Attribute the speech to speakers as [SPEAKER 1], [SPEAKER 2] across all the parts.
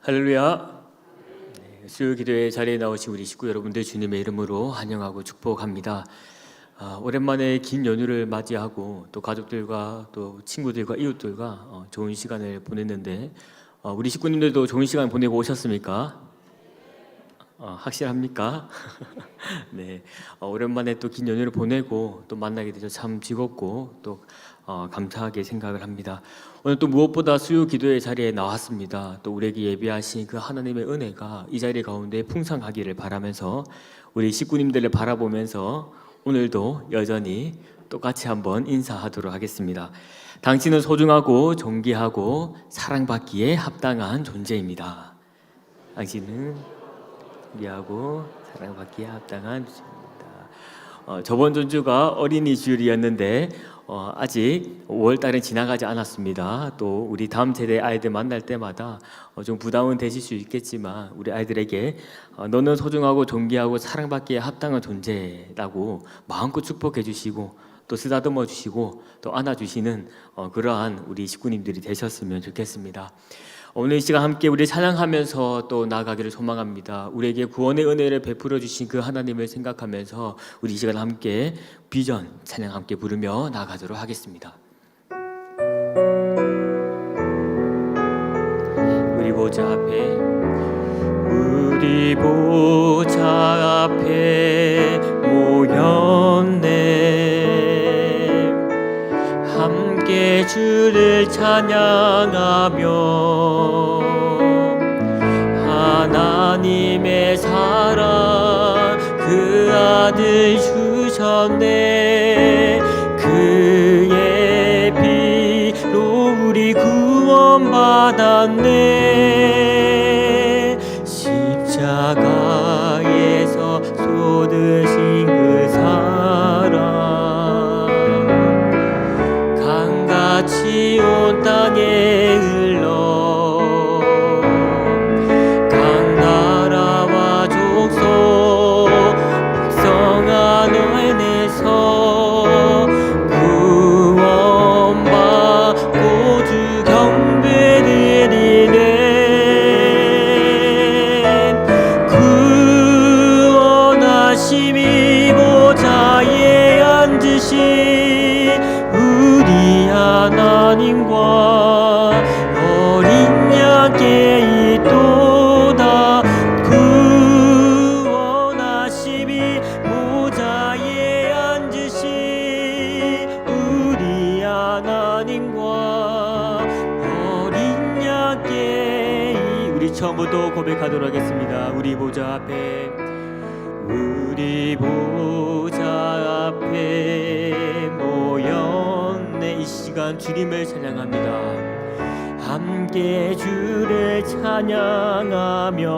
[SPEAKER 1] 할렐루야. 수요 기도의 자리에 나오신 우리 식구 여러분들 주님의 이름으로 환영하고 축복합니다. 오랜만에 긴 연휴를 맞이하고 또 가족들과 또 친구들과 이웃들과 좋은 시간을 보냈는데 우리 식구님들도 좋은 시간 보내고 오셨습니까? 확실합니까? 네, 오랜만에 또 긴 연휴를 보내고 또 만나게 돼서 참 즐겁고 또 감사하게 생각을 합니다. 오늘 또 무엇보다 수요 기도의 자리에 나왔습니다. 또 우리에게 예비하신 그 하나님의 은혜가 이 자리 가운데 풍성하기를 바라면서 우리 식구님들을 바라보면서 오늘도 여전히 똑같이 한번 인사하도록 하겠습니다. 당신은 소중하고 존귀하고 사랑받기에 합당한 존재입니다. 당신은 존귀하고 사랑받기에 합당한 존재입니다. 저번 전주가 어린이 주일이었는데 아직 5월달은 지나가지 않았습니다. 또 우리 다음 세대 아이들 만날 때마다 좀 부담은 되실 수 있겠지만 우리 아이들에게 너는 소중하고 존귀하고 사랑받기에 합당한 존재라고 마음껏 축복해 주시고 또 쓰다듬어 주시고 또 안아주시는 그러한 우리 식구님들이 되셨으면 좋겠습니다. 오늘 이 시간 함께 우리 찬양하면서 또 나아가기를 소망합니다. 우리에게 구원의 은혜를 베풀어 주신 그 하나님을 생각하면서 우리 이 시간 함께 비전 찬양 함께 부르며 나아가도록 하겠습니다. 우리 보좌 앞에 우리 보좌 앞에 모였네. 함께 주를 찬양하며 하나님의 사랑 그 아들 주셨네. 그의 피로 우리 구원받았네. 십자가에서 쏟으신 그 사랑 강같이 온 땅에 흘러 각 나라와 족속 백성 안에서 구원받고 주 경배드리네. 구원하심이 보좌에 앉으신 우리 하나님과 어린 양께 있도다. 구원하심이 보좌에 앉으신 우리 하나님과 어린 양께 우리 처음부터 고백하도록 하겠습니다. 우리 보좌 앞에 우리 보좌 앞에 모였네. 이 시간 주님을 찬양합니다. 함께 주를 찬양하며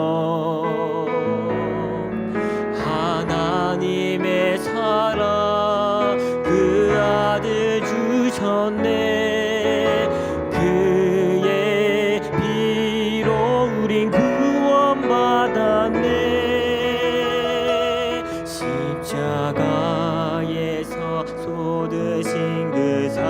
[SPEAKER 1] 하나님의 사랑 그 아들 주셨네. 그의 피로 우린 구원받았네. 십자가에서 쏟으신 그 사랑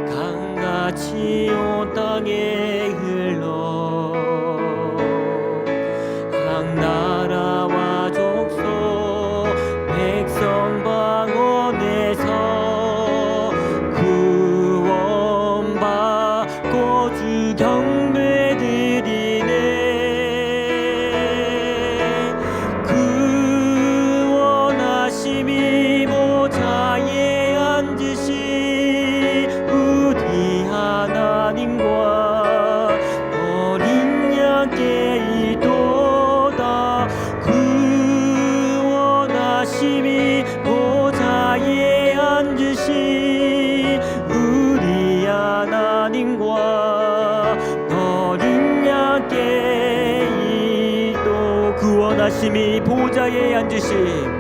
[SPEAKER 1] 강같이 온 땅에 흘러 각 나라와 족속 백성 방언에서 구원받고 주 경배드리네. 구원하심이 보좌에 앉으신 우리 하나님과 어린 양께 있도다. 구원하심이 보좌에 앉으신 우리 하나님과 어린 양께 있도. 구원하심이 보좌에 앉으신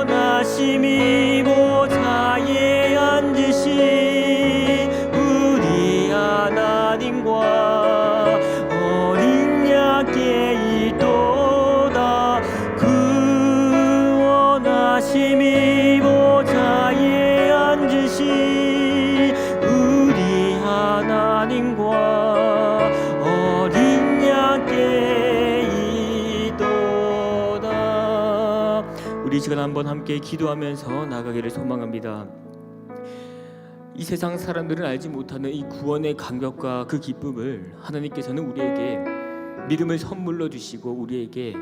[SPEAKER 1] 구원하심이 보좌에 앉으신 우리 하나님과 어린 양께 있도다. 구원하심이 보좌에 앉으신 우리 시간 한번 함께 기도하면서 나가기를 소망합니다. 이 세상 사람들은 알지 못하는 이 구원의 감격과 그 기쁨을 하나님께서는 우리에게 믿음을 선물로 주시고 우리에게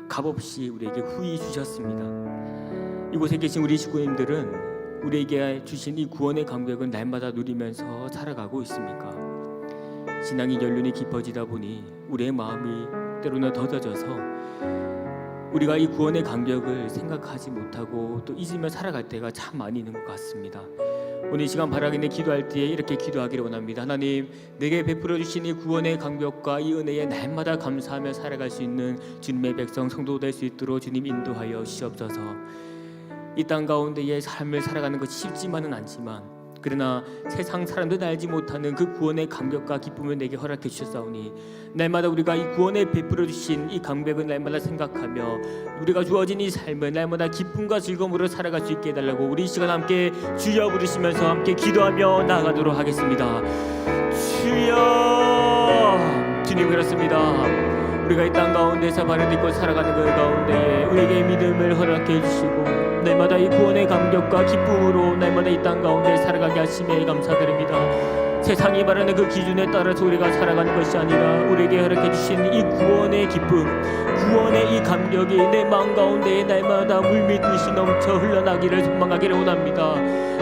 [SPEAKER 1] 값없이 우리에게 후히 주셨습니다. 이곳에 계신 우리 식구님들은 우리에게 주신 이 구원의 감격은 날마다 누리면서 살아가고 있습니까? 신앙이 연륜이 깊어지다 보니 우리의 마음이 때로는 더뎌져서 우리가 이 구원의 감격을 생각하지 못하고 또 잊으며 살아갈 때가 참 많이 있는 것 같습니다. 오늘 이 시간 바라기는 기도할 때에 이렇게 기도하기를 원합니다. 하나님, 내게 베풀어 주신 이 구원의 감격과 이 은혜에 날마다 감사하며 살아갈 수 있는 주님의 백성 성도 될 수 있도록 주님 인도하여 주시옵소서. 이 땅 가운데의 삶을 살아가는 것이 쉽지만은 않지만 그러나 세상 사람들도 알지 못하는 그 구원의 감격과 기쁨을 내게 허락해 주셨사오니 날마다 우리가 이 구원에 베풀어 주신 이 감격을 날마다 생각하며 우리가 주어진 이 삶을 날마다 기쁨과 즐거움으로 살아갈 수 있게 해달라고 우리 이 시간 함께 주여 부르시면서 함께 기도하며 나아가도록 하겠습니다. 주여, 주님 그렇습니다. 우리가 이 땅 가운데서 발을 딛고 살아가는 그 가운데에 우리에게 믿음을 허락해 주시고 날마다 이 구원의 감격과 기쁨으로 날마다 이 땅 가운데 살아가게 하심에 감사드립니다. 세상이 말하는 그 기준에 따라서 우리가 살아가는 것이 아니라 우리에게 허락해 주신 이 구원의 기쁨, 구원의 이 감격이 내 마음 가운데에 날마다 물밀듯이 넘쳐 흘러나기를 소망하기를 원합니다.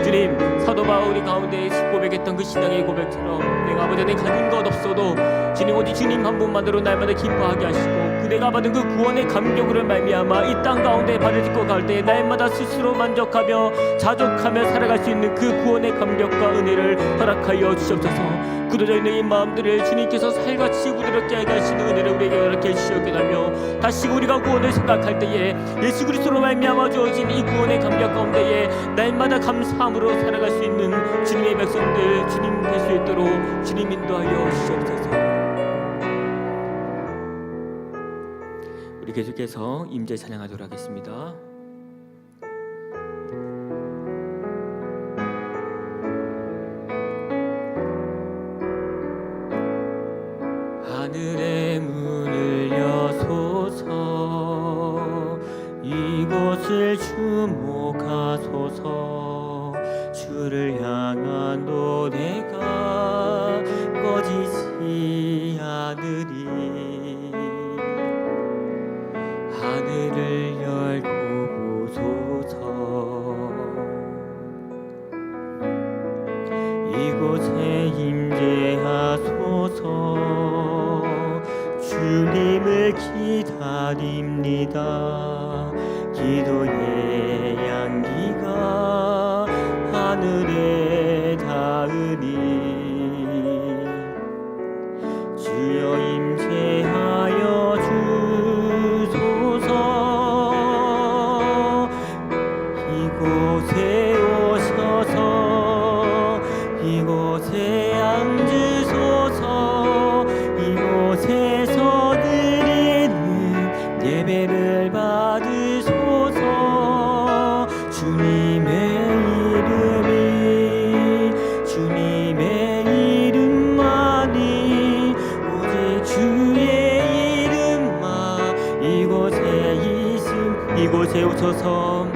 [SPEAKER 1] 주님, 사도 바울이 가운데 고백했던 그 신앙의 고백처럼 내가 아버지 내 가진 것 없어도 주님 오직 주님 한 분만으로 날마다 기뻐하게 하시고 그 내가 받은 그 구원의 감격으로 말미암아 이 땅 가운데 발을 딛고 갈 때 날마다 스스로 만족하며 자족하며 살아갈 수 있는 그 구원의 감격과 은혜를 허락하여 주시옵소서. 굳어져 있는 이 마음들을 주님께서 살같이 부드럽게 하게 하시는 은혜를 우리에게 허락해 주시옵게 하며 다시 우리가 구원을 생각할 때에 예수 그리스도로 말미암아 주어진 이 구원의 감격 가운데에 날마다 감사함으로 살아갈 수 있는 주님의 백성들 주님 될 수 있도록 주님 인도하여 주시옵소서. 우리 계속해서 임재 찬양하도록 하겠습니다. 하늘의 문을 여소서 이곳을 주목하소서 주를 향한 노래가 꺼지지 않으리 하늘을 열고 보소서 이곳에 임재하소서 주님을 기다립니다. 기도의 향기가 하늘에 닿으니 주여 임재하여 주소서 이곳에 오셔서 이곳에 앉으소서 이곳에서 드리는 예배를 받으소서 주님의 이름만이 오직 주의 이름만 이곳에 오셔서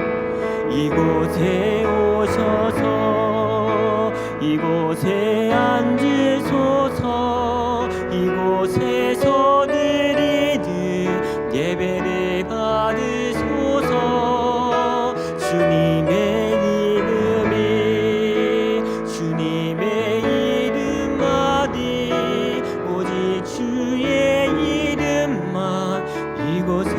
[SPEAKER 1] 이곳에 오셔서 이곳에 앉으소서 이곳에서 드리는 예배를 받으소서 주님의 이름만이 오직 주의 이름만 이곳에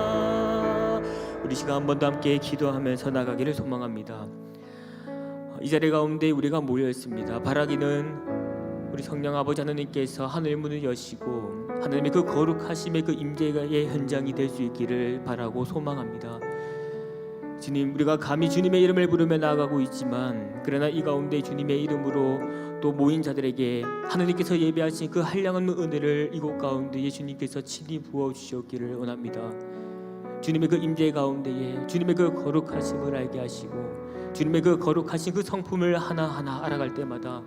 [SPEAKER 1] 있습니다. 우리 시간 한 번 더 함께 기도하면서 나가기를 소망합니다. 이 자리 가운데 우리가 모여 있습니다. 바라기는 우리 성령 아버지 하나님께서 하늘 문을 여시고 하나님의 그 거룩하심의 그 임재의 현장이 될 수 있기를 바라고 소망합니다. 주님, 우리가 감히 주님의 이름을 부르며 나아가고 있지만 그러나 이 가운데 주님의 이름으로 또 모인 자들에게 하나님께서 예배하신 그 한량한 은혜를 이곳 가운데 주님께서 친히 부어주시옵기를 원합니다. 주님의 그 임재 가운데에 주님의 그 거룩하심을 알게 하시고 주님의 그 거룩하신 그 성품을 하나하나 알아갈 때마다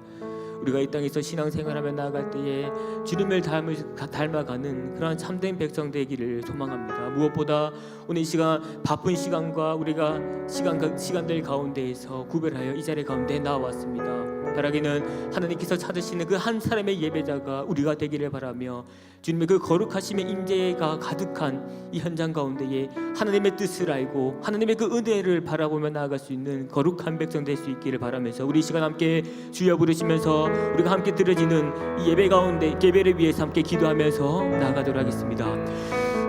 [SPEAKER 1] 우리가 이 땅에서 신앙생활하며 나아갈 때에 주님을 닮아가는 그러한 참된 백성 되기를 소망합니다. 무엇보다 오늘 이 시간 바쁜 시간과 우리가 시간들 가운데에서 구별하여 이 자리 가운데 나왔습니다. 바라기는 하나님께서 찾으시는 그 한 사람의 예배자가 우리가 되기를 바라며 주님의 그 거룩하심의 임재가 가득한 이 현장 가운데에 하나님의 뜻을 알고 하나님의 그 은혜를 바라보며 나아갈 수 있는 거룩한 백성 될 수 있기를 바라면서 우리 이 시간 함께 주여 부르시면서 우리가 함께 드려지는 이 예배 가운데 예배를 위해서 함께 기도하면서 나아가도록 하겠습니다.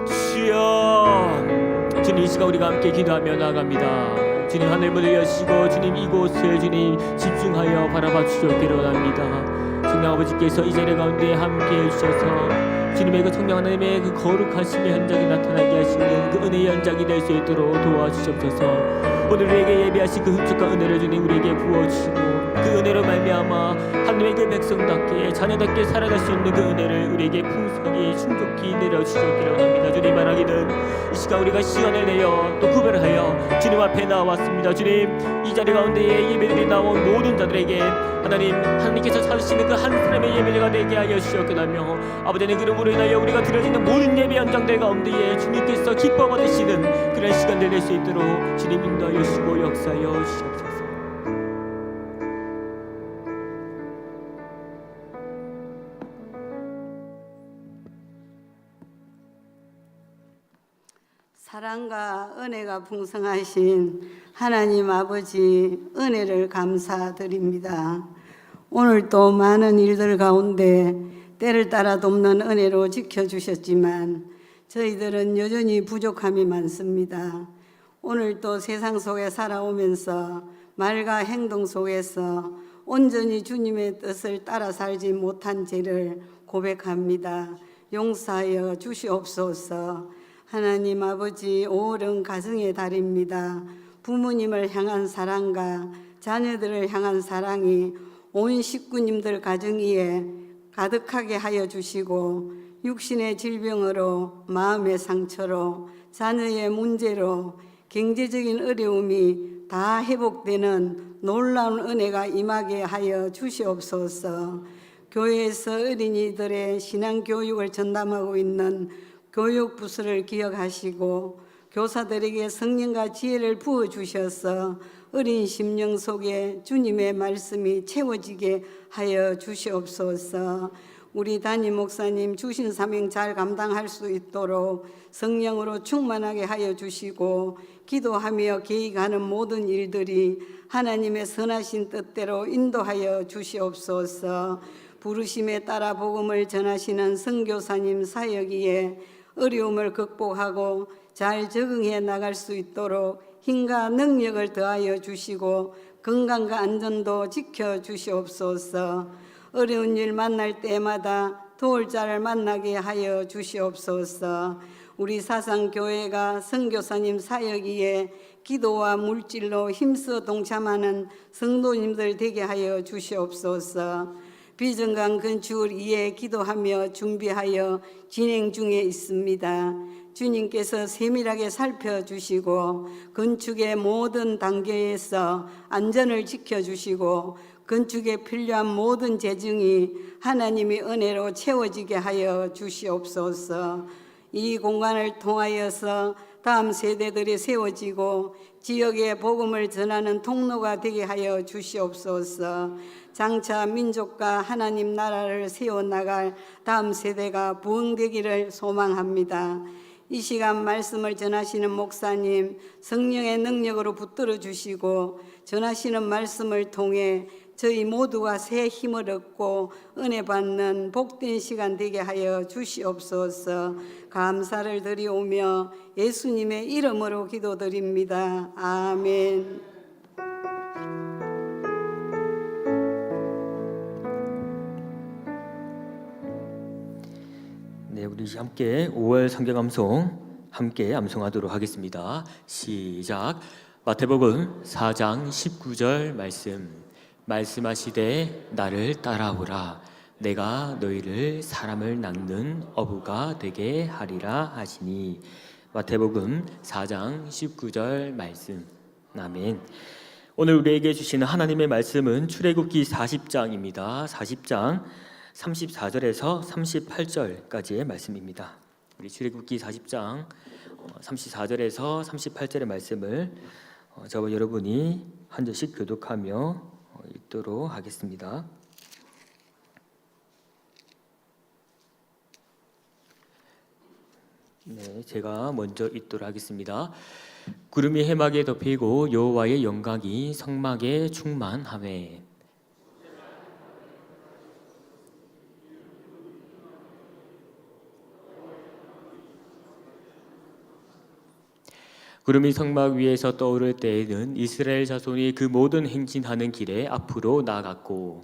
[SPEAKER 1] 주여, 주님 이 시간 우리가 함께 기도하며 나아갑니다. 주님 하늘 문을 여시고 주님 이곳을 주님 집중하여 바라봐 주시기를 원합니다. 성령 아버지께서 이 자리 가운데 함께해 주셔서 주님의 그 성령 하나님의 그 거룩하심의 현장이 나타나게 하시는 그 은혜의 현장이 될 수 있도록 도와주시옵소서. 오늘 우리에게 예배하신 그 흡족한 은혜를 주님 우리에게 부어주시고 그 은혜로 말미암아 하나님의 그 백성답게 자녀답게 살아갈 수 있는 그 은혜를 우리에게 풍성히 충족히 내려주시기를 원합니다. 주님 말하기는 이 시간 우리가 시간을 내어 또 구별하여 주님 앞에 나왔습니다. 주님 이 자리 가운데에 예배드리 나온 모든 자들에게 하나님께서 찾으시는 그 한 사람의 예배가 되게 하여 주시옵소서. 아버지의 그름으로 인하여 우리가 드려지는 모든 예배 현장들 가운데에 주님께서 기뻐 받으시는 그런 시간들 될 수 있도록 주님 인도하여 주시고 역사하여 주시옵소서.
[SPEAKER 2] 사랑과 은혜가 풍성하신 하나님 아버지 은혜를 감사드립니다. 오늘도 많은 일들 가운데 때를 따라 돕는 은혜로 지켜주셨지만 저희들은 여전히 부족함이 많습니다. 오늘도 세상 속에 살아오면서 말과 행동 속에서 온전히 주님의 뜻을 따라 살지 못한 죄를 고백합니다. 용서하여 주시옵소서. 하나님 아버지, 5월은 가정의 달입니다. 부모님을 향한 사랑과 자녀들을 향한 사랑이 온 식구님들 가정 위에 가득하게 하여 주시고 육신의 질병으로 마음의 상처로 자녀의 문제로 경제적인 어려움이 다 회복되는 놀라운 은혜가 임하게 하여 주시옵소서. 교회에서 어린이들의 신앙교육을 전담하고 있는 교육부서를 기억하시고 교사들에게 성령과 지혜를 부어주셔서 어린 심령 속에 주님의 말씀이 채워지게 하여 주시옵소서. 우리 담임 목사님 주신 사명 잘 감당할 수 있도록 성령으로 충만하게 하여 주시고 기도하며 계획하는 모든 일들이 하나님의 선하신 뜻대로 인도하여 주시옵소서. 부르심에 따라 복음을 전하시는 선교사님 사역위에 어려움을 극복하고 잘 적응해 나갈 수 있도록 힘과 능력을 더하여 주시고 건강과 안전도 지켜 주시옵소서. 어려운 일 만날 때마다 도울 자를 만나게 하여 주시옵소서. 우리 사상교회가 선교사님 사역위에 기도와 물질로 힘써 동참하는 성도님들 되게 하여 주시옵소서. 비전강 건축을 위해 기도하며 준비하여 진행 중에 있습니다. 주님께서 세밀하게 살펴주시고 건축의 모든 단계에서 안전을 지켜주시고 건축에 필요한 모든 재정이 하나님의 은혜로 채워지게 하여 주시옵소서. 이 공간을 통하여서 다음 세대들이 세워지고 지역의 복음을 전하는 통로가 되게 하여 주시옵소서. 장차 민족과 하나님 나라를 세워나갈 다음 세대가 부흥되기를 소망합니다. 이 시간 말씀을 전하시는 목사님 성령의 능력으로 붙들어 주시고 전하시는 말씀을 통해 저희 모두가 새 힘을 얻고 은혜 받는 복된 시간 되게 하여 주시옵소서. 감사를 드리오며 예수님의 이름으로 기도드립니다. 아멘.
[SPEAKER 1] 네, 우리 함께 5월 성경 암송 함께 암송하도록 하겠습니다. 시작. 마태복음 4장 19절 말씀하시되 나를 따라오라 내가 너희를 사람을 낚는 어부가 되게 하리라 하시니. 마태복음 4장 19절 말씀. 아멘. 오늘 우리에게 주시는 하나님의 말씀은 출애굽기 40장입니다. 40장 34절에서 38절까지의 말씀입니다. 우리 출애굽기 40장 34절에서 38절의 말씀을 저와 여러분이 한 절씩 교독하며 읽도록 하겠습니다. 네, 제가 먼저 읽도록 하겠습니다. 구름이 해막에 덮이고 여호와의 영광이 성막에 충만하매. 구름이 성막 위에서 떠오를 때에는 이스라엘 자손이 그 모든 행진하는 길에 앞으로 나아갔고,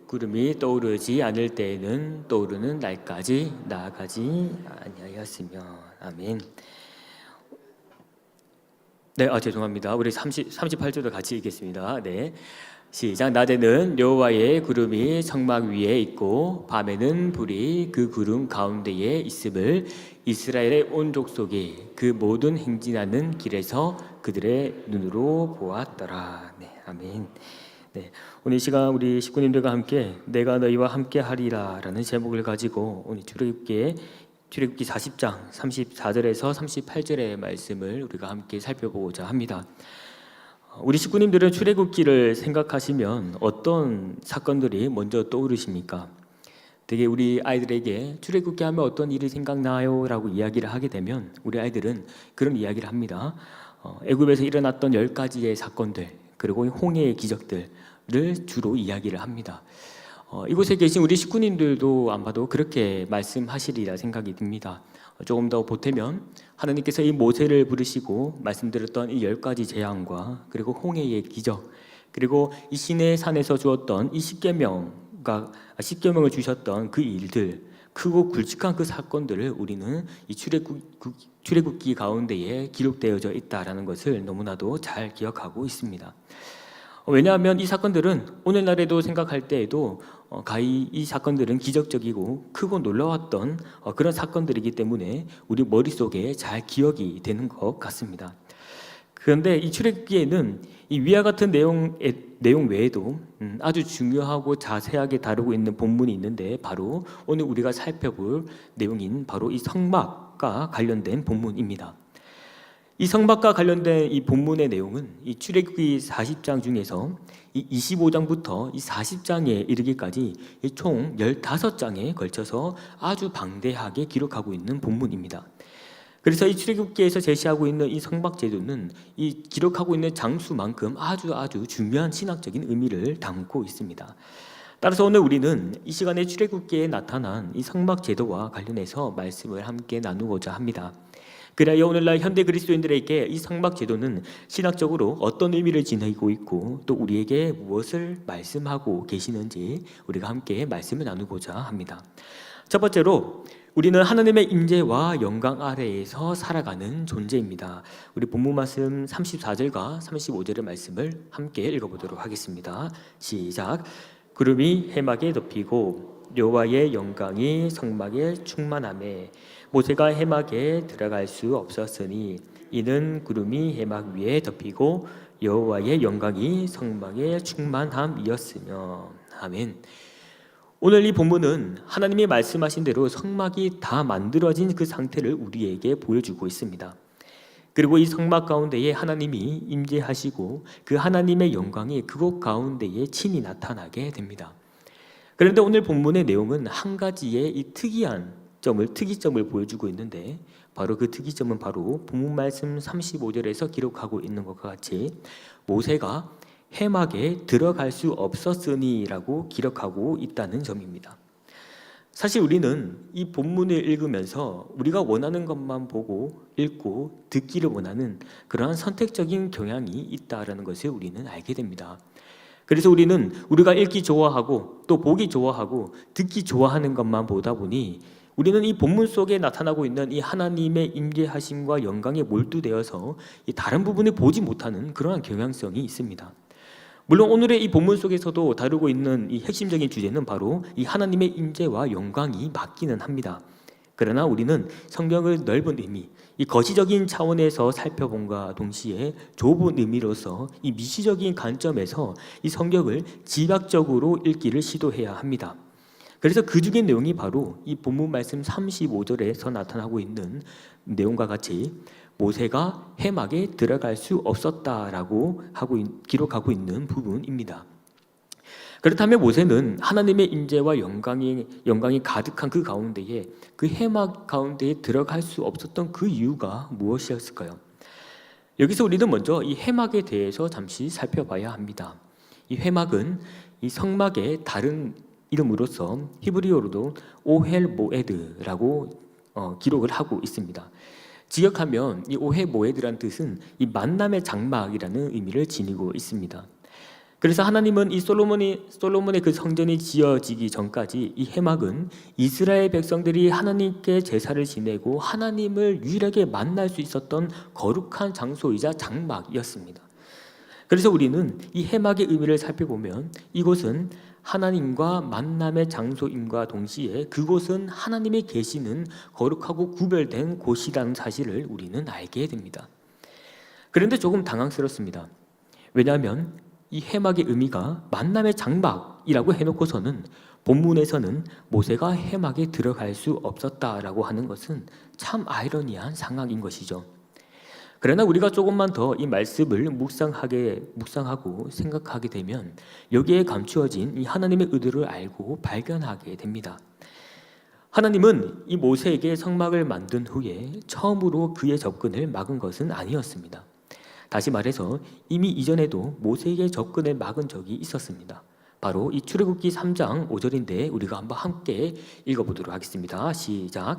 [SPEAKER 1] 구름이 떠오르지 않을 때에는 떠오르는 날까지 나아가지 아니하였으며. 아멘. 네, 죄송합니다. 우리 38절도 같이 읽겠습니다. 네, 시작. 낮에는 여호와의 구름이 성막 위에 있고 밤에는 불이 그 구름 가운데에 있음을 이스라엘의 온 족속이 그 모든 행진하는 길에서 그들의 눈으로 보았더라. 네, 아멘. 네, 오늘 이 시간 우리 식구님들과 함께 내가 너희와 함께 하리라라는 제목을 가지고 오늘 출애굽기 40장 34절에서 38절의 말씀을 우리가 함께 살펴보고자 합니다. 우리 식구님들은 출애굽기를 생각하시면 어떤 사건들이 먼저 떠오르십니까? 되게 우리 아이들에게 출애굽기 하면 어떤 일이 생각나요? 라고 이야기를 하게 되면 우리 아이들은 그런 이야기를 합니다. 애굽에서 일어났던 10가지의 사건들, 그리고 홍해의 기적들을 주로 이야기를 합니다. 이곳에 계신 우리 식구님들도 아마도 그렇게 말씀하시리라 생각이 듭니다. 조금 더 보태면 하나님께서 이 모세를 부르시고 말씀드렸던 이 10가지 재앙과 그리고 홍해의 기적, 그리고 이 시내 산에서 주었던 이 십계명을 주셨던 그 일들, 크고 굵직한 그 사건들을 우리는 이 출애굽기 가운데에 기록되어져 있다라는 것을 너무나도 잘 기억하고 있습니다. 왜냐하면 이 사건들은 오늘날에도 생각할 때에도 가히 이 사건들은 기적적이고 크고 놀라웠던 그런 사건들이기 때문에 우리 머릿속에 잘 기억이 되는 것 같습니다. 그런데 이 출애굽기에는 이 위와 같은 내용 외에도 아주 중요하고 자세하게 다루고 있는 본문이 있는데 바로 오늘 우리가 살펴볼 내용인 바로 이 성막과 관련된 본문입니다. 이 성막과 관련된 이 본문의 내용은 이 출애굽기 40장 중에서 이 25장부터 이 40장에 이르기까지 총 15장에 걸쳐서 아주 방대하게 기록하고 있는 본문입니다. 그래서 이 출애굽기에서 제시하고 있는 이 성막 제도는 이 기록하고 있는 장수만큼 아주 중요한 신학적인 의미를 담고 있습니다. 따라서 오늘 우리는 이 시간에 출애굽기에 나타난 이 성막 제도와 관련해서 말씀을 함께 나누고자 합니다. 그래야 오늘날 현대 그리스도인들에게 이 성막 제도는 신학적으로 어떤 의미를 지니고 있고 또 우리에게 무엇을 말씀하고 계시는지 우리가 함께 말씀을 나누고자 합니다. 첫 번째로 우리는 하나님의 임재와 영광 아래에서 살아가는 존재입니다. 우리 본문 말씀 34절과 35절의 말씀을 함께 읽어보도록 하겠습니다. 시작. 구름이 해막에 덮이고 여호와의 영광이 성막에 충만하매 모세가 해막에 들어갈 수 없었으니 이는 구름이 해막 위에 덮이고 여호와의 영광이 성막에 충만함이었으며. 아멘. 오늘 이 본문은 하나님이 말씀하신 대로 성막이 다 만들어진 그 상태를 우리에게 보여주고 있습니다. 그리고 이 성막 가운데에 하나님이 임재하시고 그 하나님의 영광이 그곳 가운데에 친히 나타나게 됩니다. 그런데 오늘 본문의 내용은 한 가지의 이 특이점을 보여주고 있는데 바로 그 특이점은 바로 본문 말씀 35절에서 기록하고 있는 것과 같이 모세가 해막에 들어갈 수 없었으니라고 기록하고 있다는 점입니다. 사실 우리는 이 본문을 읽으면서 우리가 원하는 것만 보고 읽고 듣기를 원하는 그러한 선택적인 경향이 있다라는 것을 우리는 알게 됩니다. 그래서 우리는 우리가 읽기 좋아하고 또 보기 좋아하고 듣기 좋아하는 것만 보다 보니 우리는 이 본문 속에 나타나고 있는 이 하나님의 임재하심과 영광에 몰두되어서 이 다른 부분을 보지 못하는 그러한 경향성이 있습니다. 물론 오늘의 이 본문 속에서도 다루고 있는 이 핵심적인 주제는 바로 이 하나님의 임재와 영광이 맞기는 합니다. 그러나 우리는 성경을 넓은 의미, 이 거시적인 차원에서 살펴본과 동시에 좁은 의미로서 이 미시적인 관점에서 이 성경을 지각적으로 읽기를 시도해야 합니다. 그래서 그 중의 내용이 바로 이 본문 말씀 35절에서 나타나고 있는 내용과 같이 모세가 해막에 들어갈 수 없었다라고 기록하고 있는 부분입니다. 그렇다면 모세는 하나님의 인재와 영광이 가득한 그 가운데에 그 해막 가운데에 들어갈 수 없었던 그 이유가 무엇이었을까요? 여기서 우리는 먼저 이 해막에 대해서 잠시 살펴봐야 합니다. 이 해막은 이 성막의 다른 이름으로서 히브리어로도 오헬 모에드라고 기록을 하고 있습니다. 직역하면 이 오헬 모에드란 뜻은 이 만남의 장막이라는 의미를 지니고 있습니다. 그래서 하나님은 이 솔로몬의 그 성전이 지어지기 전까지 이 해막은 이스라엘 백성들이 하나님께 제사를 지내고 하나님을 유일하게 만날 수 있었던 거룩한 장소이자 장막이었습니다. 그래서 우리는 이 해막의 의미를 살펴보면 이곳은 하나님과 만남의 장소임과 동시에 그곳은 하나님이 계시는 거룩하고 구별된 곳이라는 사실을 우리는 알게 됩니다. 그런데 조금 당황스럽습니다. 왜냐하면 이 해막의 의미가 만남의 장막이라고 해놓고서는 본문에서는 모세가 해막에 들어갈 수 없었다라고 하는 것은 참 아이러니한 상황인 것이죠. 그러나 우리가 조금만 더 이 말씀을 묵상하고 생각하게 되면 여기에 감추어진 이 하나님의 의도를 알고 발견하게 됩니다. 하나님은 이 모세에게 성막을 만든 후에 처음으로 그의 접근을 막은 것은 아니었습니다. 다시 말해서 이미 이전에도 모세에게 접근을 막은 적이 있었습니다. 바로 이 출애굽기 3장 5절인데 우리가 한번 함께 읽어보도록 하겠습니다. 시작.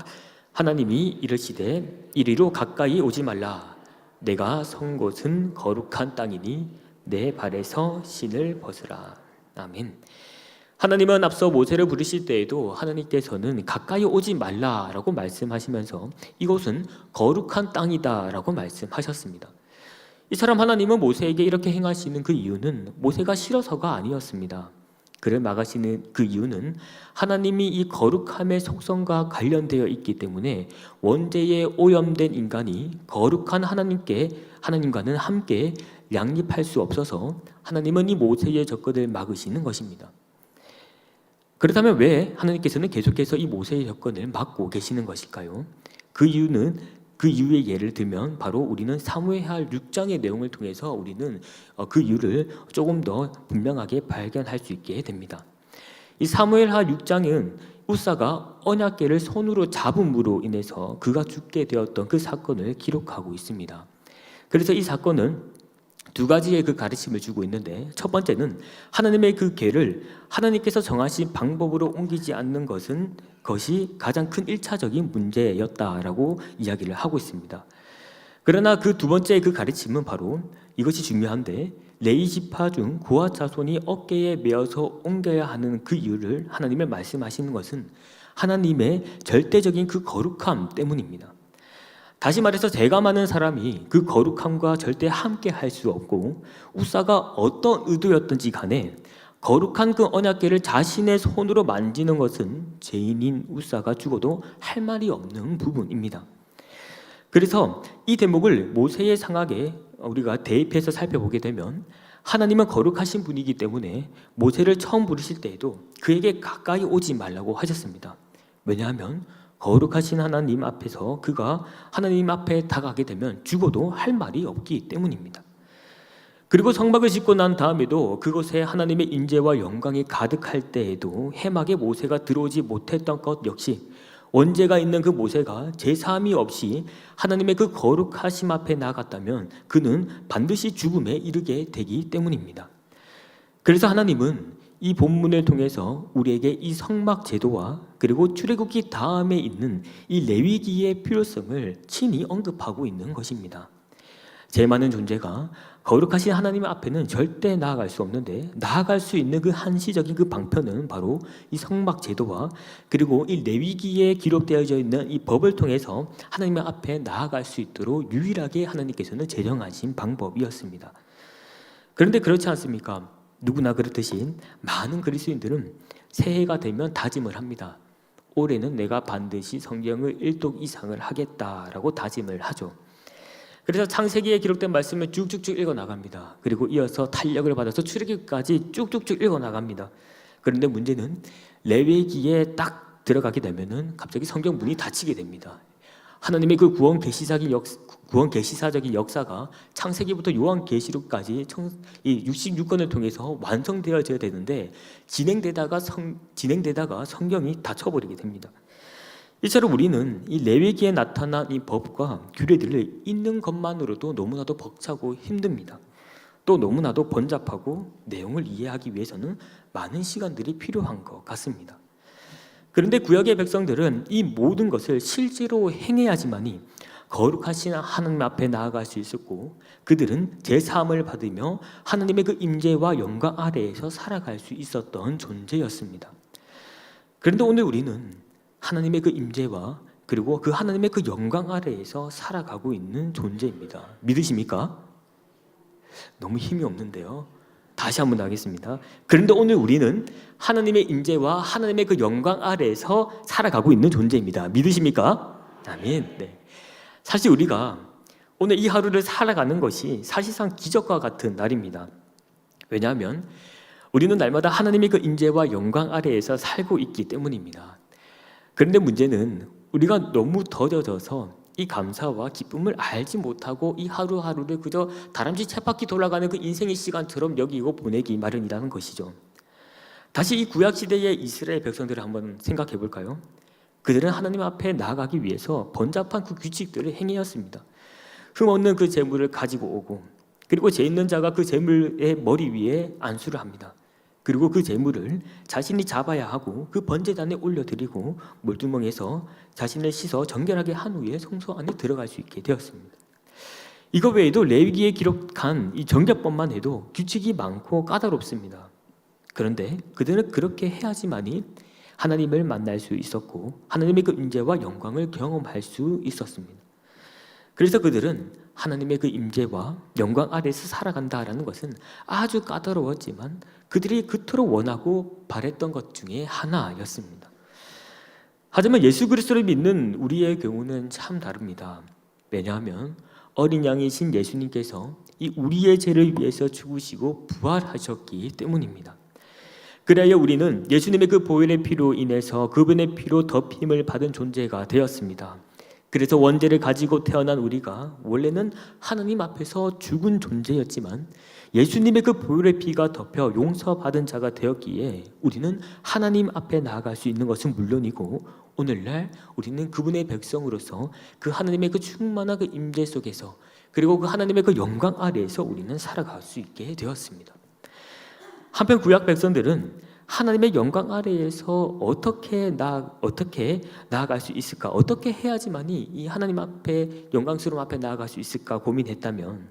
[SPEAKER 1] 하나님이 이르시되 이리로 가까이 오지 말라. 내가 선 곳은 거룩한 땅이니 내 발에서 신을 벗으라. 아멘. 하나님은 앞서 모세를 부르실 때에도 하나님께서는 가까이 오지 말라라고 말씀하시면서 이곳은 거룩한 땅이다라고 말씀하셨습니다. 이 사람 하나님은 모세에게 이렇게 행하시는 그 이유는 모세가 싫어서가 아니었습니다. 그를 막으시는 그 이유는 하나님이 이 거룩함의 속성과 관련되어 있기 때문에 원죄에 오염된 인간이 거룩한 하나님과는 함께 양립할 수 없어서 하나님은 이 모세의 접근을 막으시는 것입니다. 그렇다면 왜 하나님께서는 계속해서 이 모세의 접근을 막고 계시는 것일까요? 그 이유의 예를 들면 바로 우리는 사무엘하 6장의 내용을 통해서 우리는 그 이유를 조금 더 분명하게 발견할 수 있게 됩니다. 이 사무엘하 6장은 우사가 언약궤를 손으로 잡음으로 인해서 그가 죽게 되었던 그 사건을 기록하고 있습니다. 그래서 이 사건은 두 가지의 그 가르침을 주고 있는데 첫 번째는 하나님의 그 궤를 하나님께서 정하신 방법으로 옮기지 않는 것이 가장 큰 1차적인 문제였다라고 이야기를 하고 있습니다. 그러나 그 두 번째 그 가르침은 바로 이것이 중요한데 레위 지파 중 고핫 자손이 어깨에 메어서 옮겨야 하는 그 이유를 하나님이 말씀하시는 것은 하나님의 절대적인 그 거룩함 때문입니다. 다시 말해서 죄가 많은 사람이 그 거룩함과 절대 함께 할 수 없고 우사가 어떤 의도였든지 간에 거룩한 그 언약궤를 자신의 손으로 만지는 것은 죄인인 우사가 죽어도 할 말이 없는 부분입니다. 그래서 이 대목을 모세의 상황에 우리가 대입해서 살펴보게 되면 하나님은 거룩하신 분이기 때문에 모세를 처음 부르실 때에도 그에게 가까이 오지 말라고 하셨습니다. 왜냐하면 거룩하신 하나님 앞에서 그가 하나님 앞에 다가가게 되면 죽어도 할 말이 없기 때문입니다. 그리고 성막을 짓고 난 다음에도 그곳에 하나님의 인재와 영광이 가득할 때에도 해막에 모세가 들어오지 못했던 것 역시 원죄가 있는 그 모세가 제사함이 없이 하나님의 그 거룩하심 앞에 나갔다면 그는 반드시 죽음에 이르게 되기 때문입니다. 그래서 하나님은 이 본문을 통해서 우리에게 이 성막 제도와 그리고 출애굽기 다음에 있는 이 레위기의 필요성을 친히 언급하고 있는 것입니다. 죄 많은 존재가 거룩하신 하나님 앞에는 절대 나아갈 수 없는데 나아갈 수 있는 그 한시적인 그 방편은 바로 이 성막 제도와 그리고 이 레위기에 기록되어져 있는 이 법을 통해서 하나님 앞에 나아갈 수 있도록 유일하게 하나님께서는 제정하신 방법이었습니다. 그런데 그렇지 않습니까? 누구나 그렇듯이 많은 그리스도인들은 새해가 되면 다짐을 합니다. 올해는 내가 반드시 성경을 1독 이상을 하겠다라고 다짐을 하죠. 그래서 창세기에 기록된 말씀을 쭉쭉쭉 읽어 나갑니다. 그리고 이어서 탄력을 받아서 출애굽기까지 쭉쭉쭉 읽어 나갑니다. 그런데 문제는 레위기에 딱 들어가게 되면은 갑자기 성경 문이 닫히게 됩니다. 하나님의 그 구원 계시사적인 역사가 창세기부터 요한계시록까지 이 66권을 통해서 완성되어져야 되는데 진행되다가 성경이 닫혀버리게 됩니다. 이처럼 우리는 이 레위기에 나타난 이 법과 규례들을 읽는 것만으로도 너무나도 벅차고 힘듭니다. 또 너무나도 번잡하고 내용을 이해하기 위해서는 많은 시간들이 필요한 것 같습니다. 그런데 구약의 백성들은 이 모든 것을 실제로 행해야지만이 거룩하신 하나님 앞에 나아갈 수 있었고, 그들은 제사함을 받으며 하나님의 그 임재와 영광 아래에서 살아갈 수 있었던 존재였습니다. 그런데 오늘 우리는 하나님의 그 임재와 그리고 그 하나님의 그 영광 아래에서 살아가고 있는 존재입니다. 믿으십니까? 너무 힘이 없는데요. 다시 한번 하겠습니다. 그런데 오늘 우리는 하나님의 임재와 하나님의 그 영광 아래에서 살아가고 있는 존재입니다. 믿으십니까? 아멘. 네. 사실 우리가 오늘 이 하루를 살아가는 것이 사실상 기적과 같은 날입니다. 왜냐하면 우리는 날마다 하나님의 그 임재와 영광 아래에서 살고 있기 때문입니다. 그런데 문제는 우리가 너무 더뎌져서 이 감사와 기쁨을 알지 못하고 이 하루하루를 그저 다람쥐 쳇바퀴 돌아가는 그 인생의 시간처럼 여기고 보내기 마련이라는 것이죠. 다시 이 구약시대의 이스라엘 백성들을 한번 생각해 볼까요? 그들은 하나님 앞에 나아가기 위해서 번잡한 그 규칙들을 행해왔습니다. 흠없는 그 재물을 가지고 오고, 그리고 죄 있는 자가 그 재물의 머리 위에 안수를 합니다. 그리고 그 재물을 자신이 잡아야 하고 그 번제단에 올려드리고 물두멍에서 자신을 씻어 정결하게 한 후에 성소 안에 들어갈 수 있게 되었습니다. 이거 외에도 레위기에 기록한 이 정결법만 해도 규칙이 많고 까다롭습니다. 그런데 그들은 그렇게 해야지만이 하나님을 만날 수 있었고 하나님의 그 임재와 영광을 경험할 수 있었습니다. 그래서 그들은 하나님의 그 임재와 영광 아래에서 살아간다라는 것은 아주 까다로웠지만 그들이 그토록 원하고 바랬던 것 중에 하나였습니다. 하지만 예수 그리스도를 믿는 우리의 경우는 참 다릅니다. 왜냐하면 어린 양이신 예수님께서 이 우리의 죄를 위해서 죽으시고 부활하셨기 때문입니다. 그래야 우리는 예수님의 그 보혈의 피로 인해서 그분의 피로 덮임을 받은 존재가 되었습니다. 그래서 원죄를 가지고 태어난 우리가 원래는 하나님 앞에서 죽은 존재였지만 예수님의 그 보혈의 피가 덮여 용서받은 자가 되었기에 우리는 하나님 앞에 나아갈 수 있는 것은 물론이고 오늘날 우리는 그분의 백성으로서 그 하나님의 그 충만한 그 임재 속에서 그리고 그 하나님의 그 영광 아래에서 우리는 살아갈 수 있게 되었습니다. 한편 구약 백성들은 하나님의 영광 아래에서 어떻게 나아갈 수 있을까? 어떻게 해야지만이 이 하나님 앞에 영광스러움 앞에 나아갈 수 있을까 고민했다면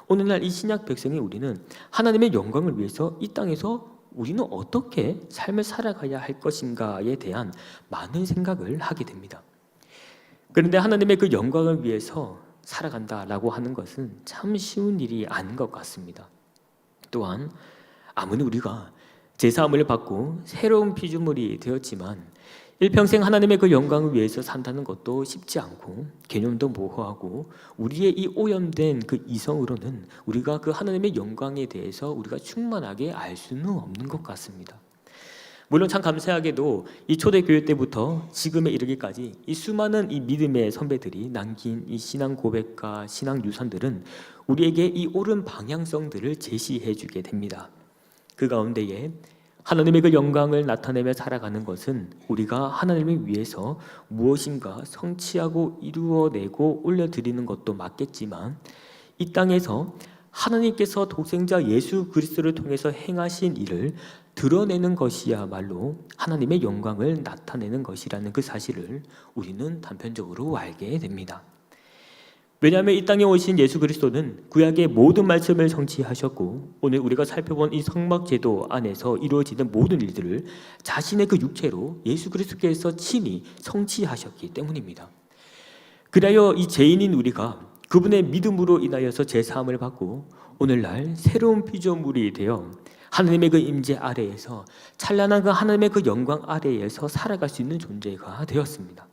[SPEAKER 1] 오늘날 이 신약 백성이 우리는 하나님의 영광을 위해서 이 땅에서 우리는 어떻게 삶을 살아가야 할 것인가에 대한 많은 생각을 하게 됩니다. 그런데 하나님의 그 영광을 위해서 살아간다라고 하는 것은 참 쉬운 일이 아닌 것 같습니다. 또한 아무리 우리가 제사함을 받고 새로운 피조물이 되었지만 일평생 하나님의 그 영광을 위해서 산다는 것도 쉽지 않고 개념도 모호하고 우리의 이 오염된 그 이성으로는 우리가 그 하나님의 영광에 대해서 우리가 충만하게 알 수는 없는 것 같습니다. 물론 참 감사하게도 이 초대교회 때부터 지금에 이르기까지 이 수많은 이 믿음의 선배들이 남긴 이 신앙 고백과 신앙 유산들은 우리에게 이 옳은 방향성들을 제시해 주게 됩니다. 그 가운데에 하나님의 그 영광을 나타내며 살아가는 것은 우리가 하나님을 위해서 무엇인가 성취하고 이루어내고 올려드리는 것도 맞겠지만 이 땅에서 하나님께서 독생자 예수 그리스도를 통해서 행하신 일을 드러내는 것이야말로 하나님의 영광을 나타내는 것이라는 그 사실을 우리는 단편적으로 알게 됩니다. 왜냐하면 이 땅에 오신 예수 그리스도는 구약의 모든 말씀을 성취하셨고 오늘 우리가 살펴본 이 성막제도 안에서 이루어지는 모든 일들을 자신의 그 육체로 예수 그리스도께서 친히 성취하셨기 때문입니다. 그리하여 이 죄인인 우리가 그분의 믿음으로 인하여서 제사함을 받고 오늘날 새로운 피조물이 되어 하나님의 그 임재 아래에서 찬란한 그 하나님의 그 영광 아래에서 살아갈 수 있는 존재가 되었습니다.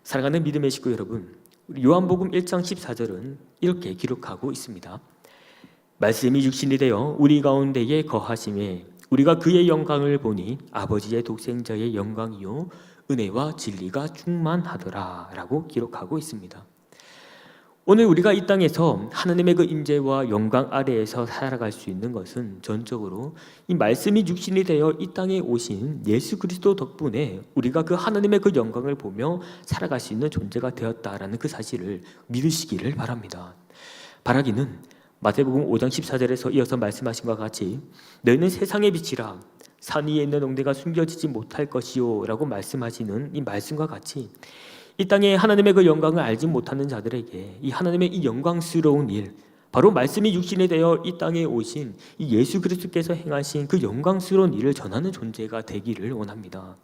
[SPEAKER 1] 사랑하는 믿음의 식구 여러분, 우리 요한복음 1장 14절은 이렇게 기록하고 있습니다. 말씀이 육신이 되어 우리 가운데에 거하심에 우리가 그의 영광을 보니 아버지의 독생자의 영광이요 은혜와 진리가 충만하더라 라고 기록하고 있습니다. 오늘 우리가 이 땅에서 하나님의 그 임재와 영광 아래에서 살아갈 수 있는 것은 전적으로 이 말씀이 육신이 되어 이 땅에 오신 예수 그리스도 덕분에 우리가 그 하나님의 그 영광을 보며 살아갈 수 있는 존재가 되었다라는 그 사실을 믿으시기를 바랍니다. 바라기는 마태복음 5장 14절에서 이어서 말씀하신 것과 같이 너희는 세상의 빛이라 산 위에 있는 옹대가 숨겨지지 못할 것이요 라고 말씀하시는 이 말씀과 같이 이 땅에 하나님의 그 영광을 알지 못하는 자들에게 이 하나님의 이 영광스러운 일, 바로 말씀이 육신이 되어 이 땅에 오신 이 예수 그리스도께서 행하신 그 영광스러운 일을 전하는 존재가 되기를 원합니다.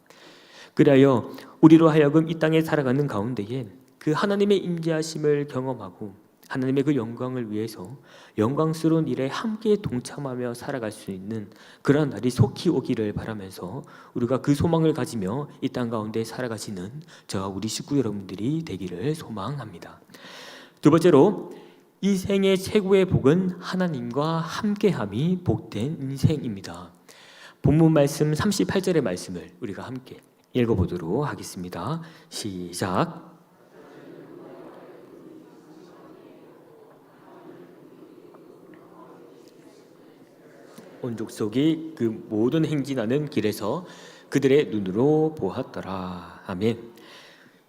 [SPEAKER 1] 그리하여 우리로 하여금 이 땅에 살아가는 가운데에 그 하나님의 임재하심을 경험하고 하나님의 그 영광을 위해서 영광스러운 일에 함께 동참하며 살아갈 수 있는 그러한 날이 속히 오기를 바라면서 우리가 그 소망을 가지며 이 땅 가운데 살아가시는 저와 우리 식구 여러분들이 되기를 소망합니다. 두 번째로 이 생의 최고의 복은 하나님과 함께함이 복된 인생입니다. 본문 말씀 38절의 말씀을 우리가 함께 읽어보도록 하겠습니다. 시작. 온 족속이 그 모든 행진하는 길에서 그들의 눈으로 보았더라. 아멘.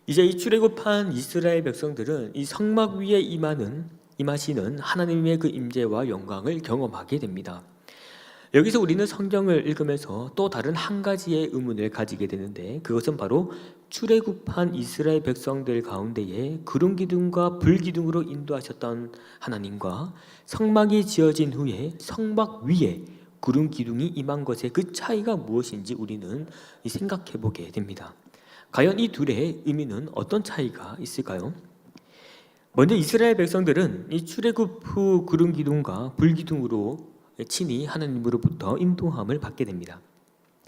[SPEAKER 1] 이제 이 출애굽한 이스라엘 백성들은 이 성막 위에 임하시는 하나님의 그 임재와 영광을 경험하게 됩니다. 여기서 우리는 성경을 읽으면서 또 다른 한 가지의 의문을 가지게 되는데, 그것은 바로 출애굽한 이스라엘 백성들 가운데에 구름 기둥과 불 기둥으로 인도하셨던 하나님과 성막이 지어진 후에 성막 위에 구름 기둥이 임한 것의 그 차이가 무엇인지 우리는 생각해 보게 됩니다. 과연 이 둘의 의미는 어떤 차이가 있을까요? 먼저 이스라엘 백성들은 이 출애굽 후 구름 기둥과 불 기둥으로 친히 하나님으로부터 인도함을 받게 됩니다.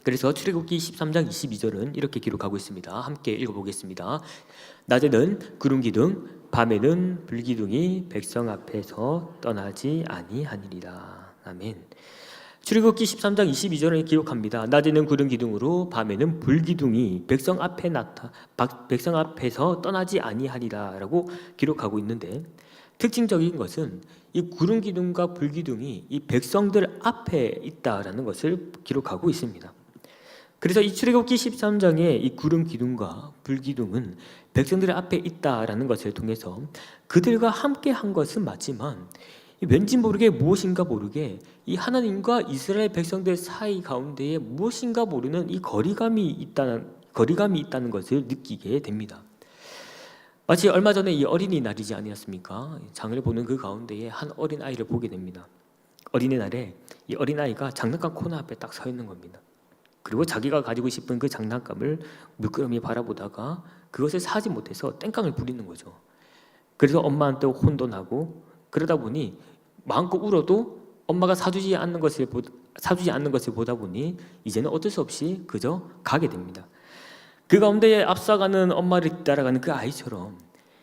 [SPEAKER 1] 그래서 출애굽기 13장 22절은 이렇게 기록하고 있습니다. 함께 읽어보겠습니다. 낮에는 구름 기둥, 밤에는 불 기둥이 백성 앞에서 떠나지 아니하니리라. 아멘. 출애굽기 13장 22절에 기록합니다. 낮에는 구름 기둥으로 밤에는 불 기둥이 백성 앞에서 떠나지 아니하리라라고 기록하고 있는데, 특징적인 것은 이 구름 기둥과 불 기둥이 이 백성들 앞에 있다라는 것을 기록하고 있습니다. 그래서 이 출애굽기 13장의 이 구름 기둥과 불 기둥은 백성들 앞에 있다라는 것을 통해서 그들과 함께 한 것은 맞지만 왠지 모르게 무엇인가 모르게 이 하나님과 이스라엘 백성들 사이 가운데에 무엇인가 모르는 이 거리감이 있다는 것을 느끼게 됩니다. 마치 얼마 전에 이 어린이날이지 아니었습니까? 장을 보는 그 가운데에 한 어린아이를 보게 됩니다. 어린이날에 이 어린아이가 장난감 코너 앞에 딱 서 있는 겁니다. 그리고 자기가 가지고 싶은 그 장난감을 물끄러미 바라보다가 그것을 사지 못해서 땡깡을 부리는 거죠. 그래서 엄마한테 혼도 나고, 그러다 보니 마음껏 울어도 엄마가 사주지 않는 것을 보다 보니 이제는 어쩔 수 없이 그저 가게 됩니다. 그 가운데 앞서가는 엄마를 따라가는 그 아이처럼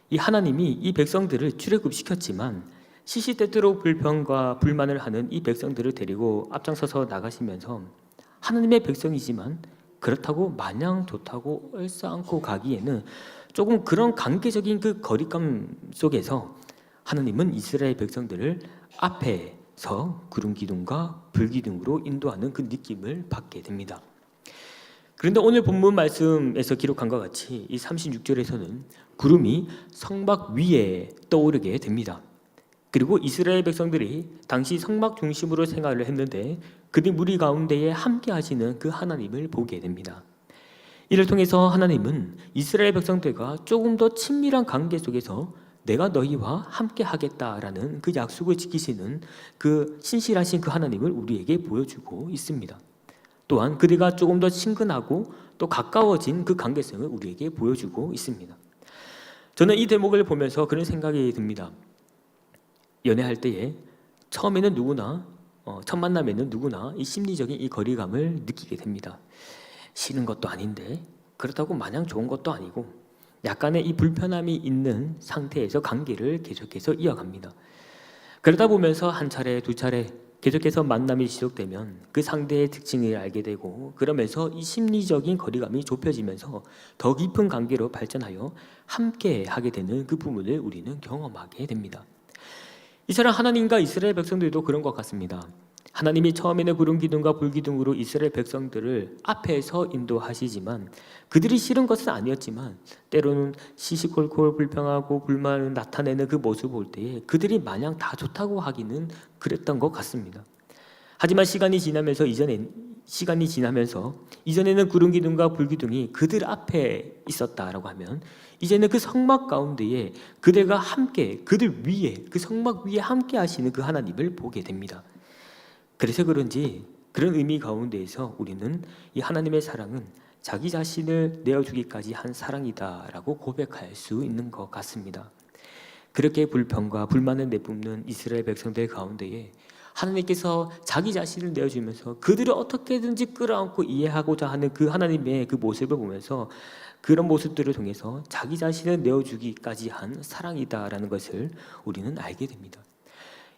[SPEAKER 1] 이 하나님이 이 백성들을 출애굽시켰지만 시시때때로 불평과 불만을 하는 이 백성들을 데리고 앞장서서 나가시면서 하나님의 백성이지만 그렇다고 마냥 좋다고 얼싸안고 가기에는 조금 그런 관계적인 그 거리감 속에서 하나님은 이스라엘 백성들을 앞에서 구름 기둥과 불 기둥으로 인도하는 그 느낌을 받게 됩니다. 그런데 오늘 본문 말씀에서 기록한 것 같이 이 36절에서는 구름이 성막 위에 떠오르게 됩니다. 그리고 이스라엘 백성들이 당시 성막 중심으로 생활을 했는데 그들 무리 가운데에 함께 하시는 그 하나님을 보게 됩니다. 이를 통해서 하나님은 이스라엘 백성들과 조금 더 친밀한 관계 속에서 내가 너희와 함께 하겠다라는 그 약속을 지키시는 그 신실하신 그 하나님을 우리에게 보여주고 있습니다. 또한 그들과 조금 더 친근하고 또 가까워진 그 관계성을 우리에게 보여주고 있습니다. 저는 이 대목을 보면서 그런 생각이 듭니다. 연애할 때에 처음에는 누구나 첫 만남에는 누구나 이 심리적인 이 거리감을 느끼게 됩니다. 싫은 것도 아닌데 그렇다고 마냥 좋은 것도 아니고 약간의 이 불편함이 있는 상태에서 관계를 계속해서 이어갑니다. 그러다 보면서 한 차례, 두 차례 계속해서 만남이 지속되면 그 상대의 특징을 알게 되고 그러면서 이 심리적인 거리감이 좁혀지면서 더 깊은 관계로 발전하여 함께 하게 되는 그 부분을 우리는 경험하게 됩니다. 이처럼 하나님과 이스라엘 백성들도 그런 것 같습니다. 하나님이 처음에는 구름 기둥과 불 기둥으로 이스라엘 백성들을 앞에서 인도하시지만 그들이 싫은 것은 아니었지만 때로는 시시콜콜 불평하고 불만을 나타내는 그 모습을 볼 때에 그들이 마냥 다 좋다고 하기는 그랬던 것 같습니다. 하지만 시간이 지나면서 이전에는 구름 기둥과 불 기둥이 그들 앞에 있었다라고 하면 이제는 그 성막 가운데에 그들과 함께 그들 위에 그 성막 위에 함께 하시는 그 하나님을 보게 됩니다. 그래서 그런지 그런 의미 가운데에서 우리는 이 하나님의 사랑은 자기 자신을 내어주기까지 한 사랑이다라고 고백할 수 있는 것 같습니다. 그렇게 불평과 불만을 내뿜는 이스라엘 백성들 가운데에 하나님께서 자기 자신을 내어주면서 그들을 어떻게든지 끌어안고 이해하고자 하는 그 하나님의 그 모습을 보면서 그런 모습들을 통해서 자기 자신을 내어주기까지 한 사랑이다라는 것을 우리는 알게 됩니다.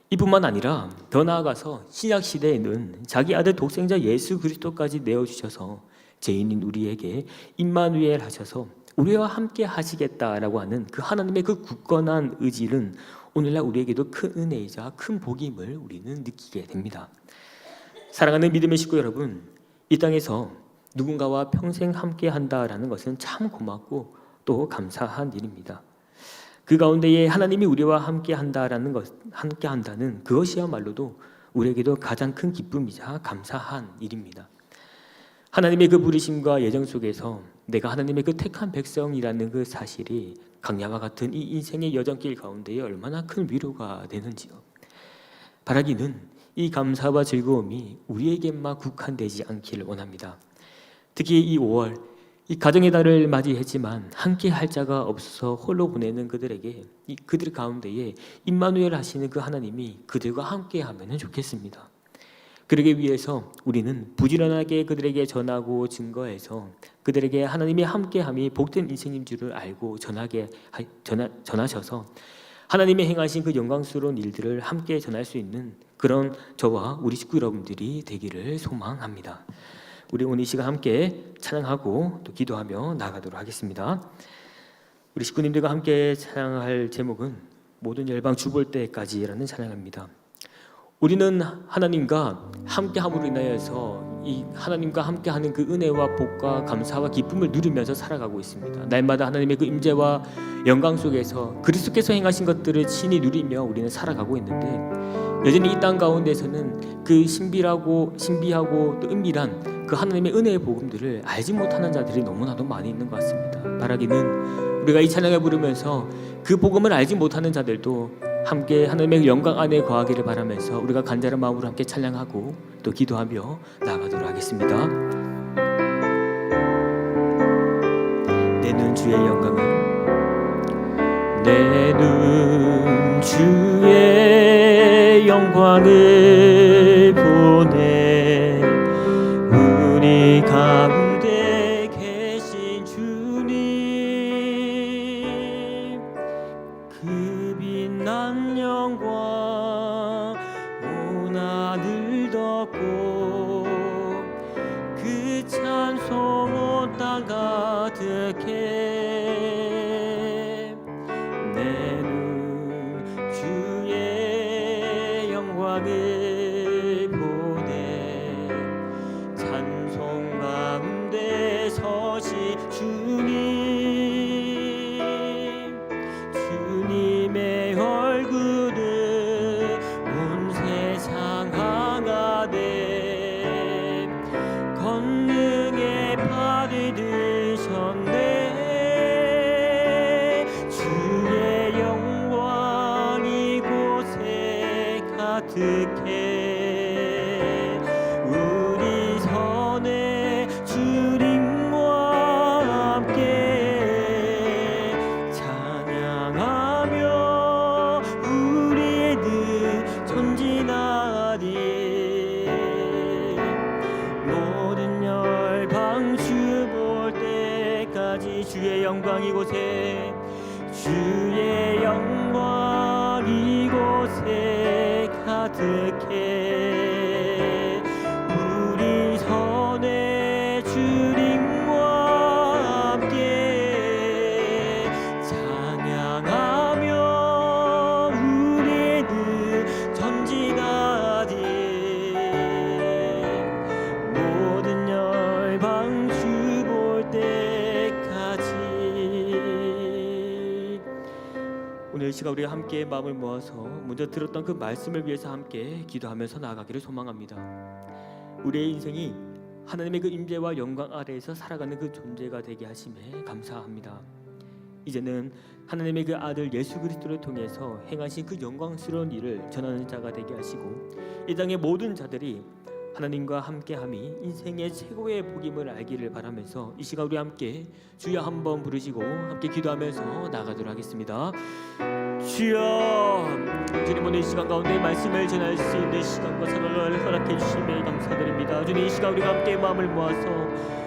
[SPEAKER 1] 이뿐만 아니라 더 나아가서 신약 시대에는 자기 아들 독생자 예수 그리스도까지 내어주셔서 죄인인 우리에게 임마누엘 하셔서 우리와 함께 하시겠다라고 하는 그 하나님의 그 굳건한 의지는 오늘날 우리에게도 큰 은혜이자 큰 복임을 우리는 느끼게 됩니다. 사랑하는 믿음의 식구 여러분, 이 땅에서 누군가와 평생 함께 한다라는 것은 참 고맙고 또 감사한 일입니다. 그 가운데에 하나님이 우리와 함께 한다라는 것, 함께 한다는 그것이야말로도 우리에게도 가장 큰 기쁨이자 감사한 일입니다. 하나님의 그 부르심과 예정 속에서 내가 하나님의 그 택한 백성이라는 그 사실이 강야와 같은 이 인생의 여정길 가운데에 얼마나 큰 위로가 되는지요. 바라기는 이 감사와 즐거움이 우리에게만 국한되지 않기를 원합니다. 특히 이 5월 이 가정의 달을 맞이했지만 함께 할 자가 없어서 홀로 보내는 그들에게 그들 가운데에 임마누엘 하시는 그 하나님이 그들과 함께 하면 좋겠습니다. 그러기 위해서 우리는 부지런하게 그들에게 전하고 증거해서 그들에게 하나님이 함께함이 복된 인생인 줄을 알고 전하셔서 하나님의 행하신 그 영광스러운 일들을 함께 전할 수 있는 그런 저와 우리 식구 여러분들이 되기를 소망합니다. 우리 오늘 이 시간 함께 찬양하고 또 기도하며 나아가도록 하겠습니다. 우리 식구님들과 함께 찬양할 제목은 모든 열방 주볼 때까지라는 찬양입니다. 우리는 하나님과 함께함으로 인하여서 이 하나님과 함께하는 그 은혜와 복과 감사와 기쁨을 누리면서 살아가고 있습니다. 날마다 하나님의 그 임재와 영광 속에서 그리스도께서 행하신 것들을 친히 누리며 우리는 살아가고 있는데 여전히 이 땅 가운데서는 그 신비하고 또 은밀한 그 하나님의 은혜의 복음들을 알지 못하는 자들이 너무나도 많이 있는 것 같습니다. 바라기는 우리가 이 찬양을 부르면서 그 복음을 알지 못하는 자들도 함께 하나님의 영광 안에 거하기를 바라면서 우리가 간절한 마음으로 함께 찬양하고 또 기도하며 나아가도록 하겠습니다. 내 눈 주의 영광을 내 눈 주의 영광을 보내 우리 가운데 계신 주님 그 빛난 영광 온 하늘 덮고 그 찬송 온 땅 가득해 내 눈 주의 영광을 가득해 우리 선에 주님과 함께 찬양하며 우리는 전진하리 모든 열방 주 볼 때까지. 오늘 이 시간 우리가 함께 마음을 모아서 먼저 들었던 그 말씀을 위해서 함께 기도하면서 나아가기를 소망합니다. 우리의 인생이 하나님의 그 임재와 영광 아래에서 살아가는 그 존재가 되게 하심에 감사합니다. 이제는 하나님의 그 아들 예수 그리스도를 통해서 행하신 그 영광스러운 일을 전하는 자가 되게 하시고 이 땅의 모든 자들이 하나님과 함께함이 인생의 최고의 복임을 알기를 바라면서 이 시간 우리 함께 주여 한번 부르시고 함께 기도하면서 나가도록 하겠습니다. 주여, 주님 오늘 이 시간 가운데 말씀을 전할 수 있는 시간과 상황을 허락해 주심에 감사드립니다. 주님 이 시간 우리가 함께 마음을 모아서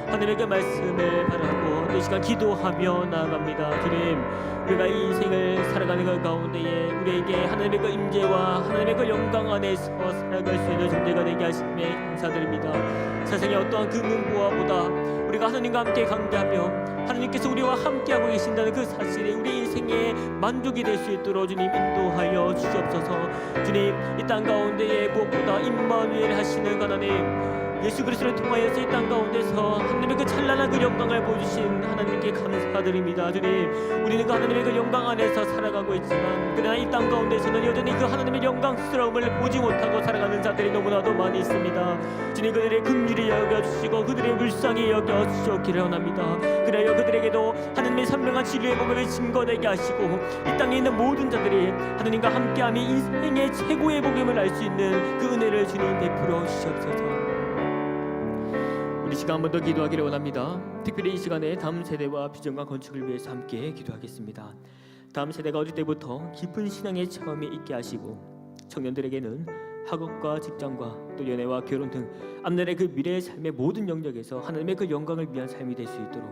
[SPEAKER 1] 하늘의 그 말씀을 바라고 이 시간 기도하며 나아갑니다. 주님 우리가 이 인생을 살아가는 그 가운데에 우리에게 하나님의 그 임재와 하나님의 그 영광 안에서 살아갈 수 있는 존재가 되게 하심에 감사드립니다. 세상의 어떠한 그 문고와보다 우리가 하나님과 함께 관계하며 하나님께서 우리와 함께하고 계신다는 그 사실이 우리 인생의 만족이 될 수 있도록 주님 인도하여 주시옵소서. 주님 이 땅 가운데에 무엇보다 임마누엘 하시는 하나님 예수 그리스도를 통하여서 이 땅 가운데서 하나님의 그 찬란한 그 영광을 보여주신 하나님께 감사드립니다. 주님 우리는 그 하나님의 그 영광 안에서 살아가고 있지만 그러나 이 땅 가운데서는 여전히 그 하나님의 영광스러움을 보지 못하고 살아가는 자들이 너무나도 많이 있습니다. 주님 그들의 긍휼히 여겨주시고 그들의 불쌍히 여겨주시기를 원합니다. 그래요 그들에게도 하나님의 선명한 진리의 복음을 증거되게 하시고 이 땅에 있는 모든 자들이 하나님과 함께함이 인생의 최고의 복음을 알 수 있는 그 은혜를 주님 베풀어 주시옵소서. 우리 시간 한 번 더 기도하기를 원합니다. 특별히 이 시간에 다음 세대와 비전과 건축을 위해서 함께 기도하겠습니다. 다음 세대가 어릴 때부터 깊은 신앙의 체험이 있게 하시고 청년들에게는 학업과 직장과 또 연애와 결혼 등 앞날의 그 미래의 삶의 모든 영역에서 하나님의 그 영광을 위한 삶이 될 수 있도록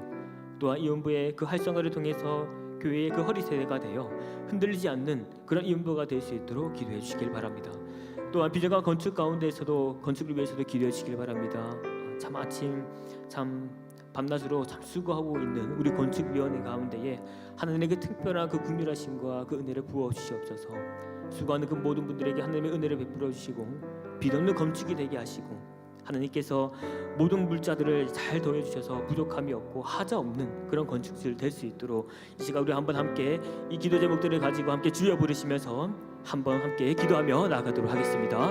[SPEAKER 1] 또한 이혼부의 그 활성화를 통해서 교회의 그 허리세대가 되어 흔들리지 않는 그런 이혼부가 될 수 있도록 기도해 주시길 바랍니다. 또한 비전과 건축 가운데에서도 건축을 위해서도 기도해 주시길 바랍니다. 참 아침 참 밤낮으로 참 수고하고 있는 우리 건축위원회 가운데에 하나님의 그 특별한 그 긍휼하심과 그 은혜를 부어 주시옵소서. 수고하는 그 모든 분들에게 하나님의 은혜를 베풀어 주시고 빚없는 건축이 되게 하시고 하나님께서 모든 물자들을 잘 더해 주셔서 부족함이 없고 하자 없는 그런 건축질 될 수 있도록 이 시간 우리 한번 함께 이 기도 제목들을 가지고 함께 주여 부르시면서 한번 함께 기도하며 나가도록 하겠습니다.